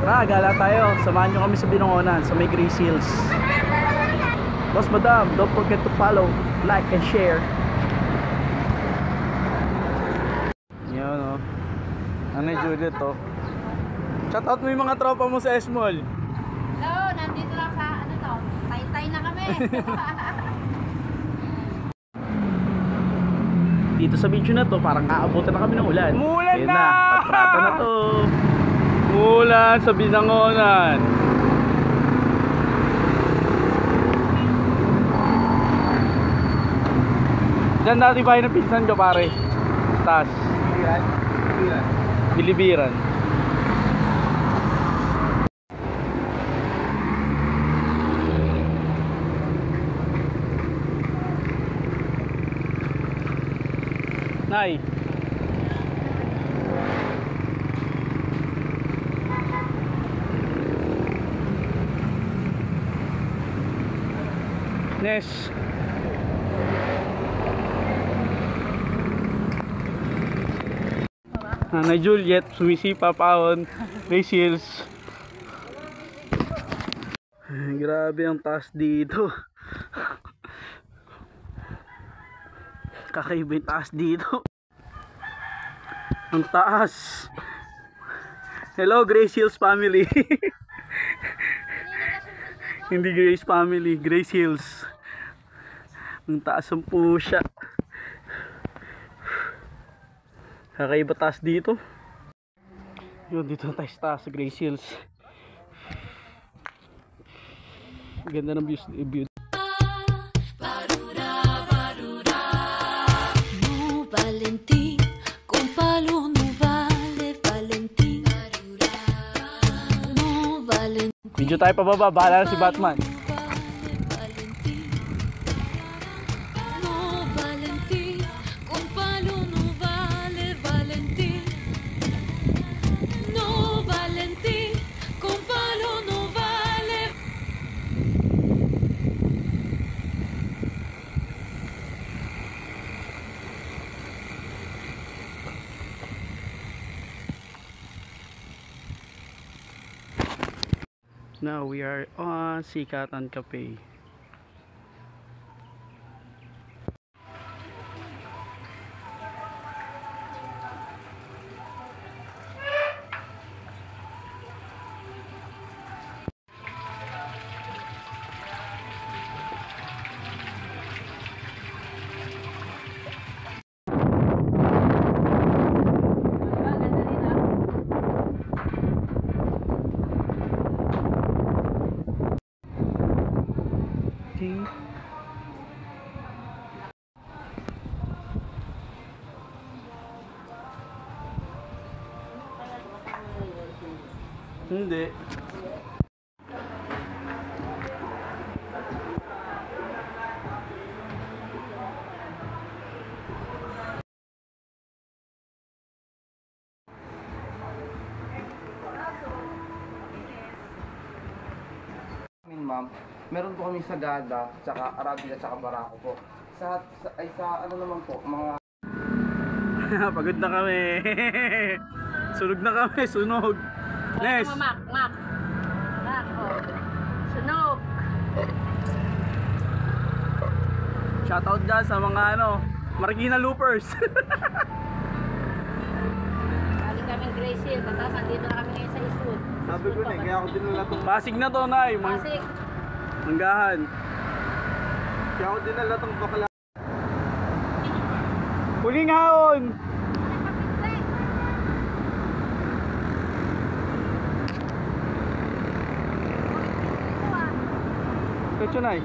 Tara, gala tayo. Samahan nyo kami sa Binangonan, sa may Grace Hills. Boss Madam, don't forget to follow, like, and share. Yan o. Nanay Juliet o. Shout out mo yung mga tropa mo sa S-Mall. Hello, nandito lang sa ano to, Taytay na kami. Dito sa video na to, parang aabutan na kami ng ulan. Umulan ayun na! Patrata na to. Umulan sa Binangonan. Diyan natin bahay ng pinsan ko pare. Taas. Bilibiran. Nay. Nes. Nanay Juliet, sumisipa paon. Grace Hills. Grabe ang taas dito. Kakaiba yung taas dito. Ang taas. Hello Grace Hills family. Hindi Grace family, Grace Hills. Ang taas ang pusya. Kakaiba taas dito. Yun, dito na tayo sa taas sa Grace Hills. Ganda ng view. Video tayo pababa, bahala si Batman. Now we are on Sikatan Cafe. Hindi. Ma'am, meron po kami Sagada, tsaka Arabia, tsaka Barako po. Sa ano naman po, mga Pagod na kami. Sunog na kami, sunog. Nes. Mak, oh. Sunog. Shoutout dyan sa mga Marikina Loopers. Galing kaming Grace Hill, tapos andito na kami ngayon sa Eastwood. sabi ko na, kaya ako dinala tong Pasig na to, Nay. Pasig. Manggahan. kaya ako dinala tong bakla. Huling haon. Petso, Nay.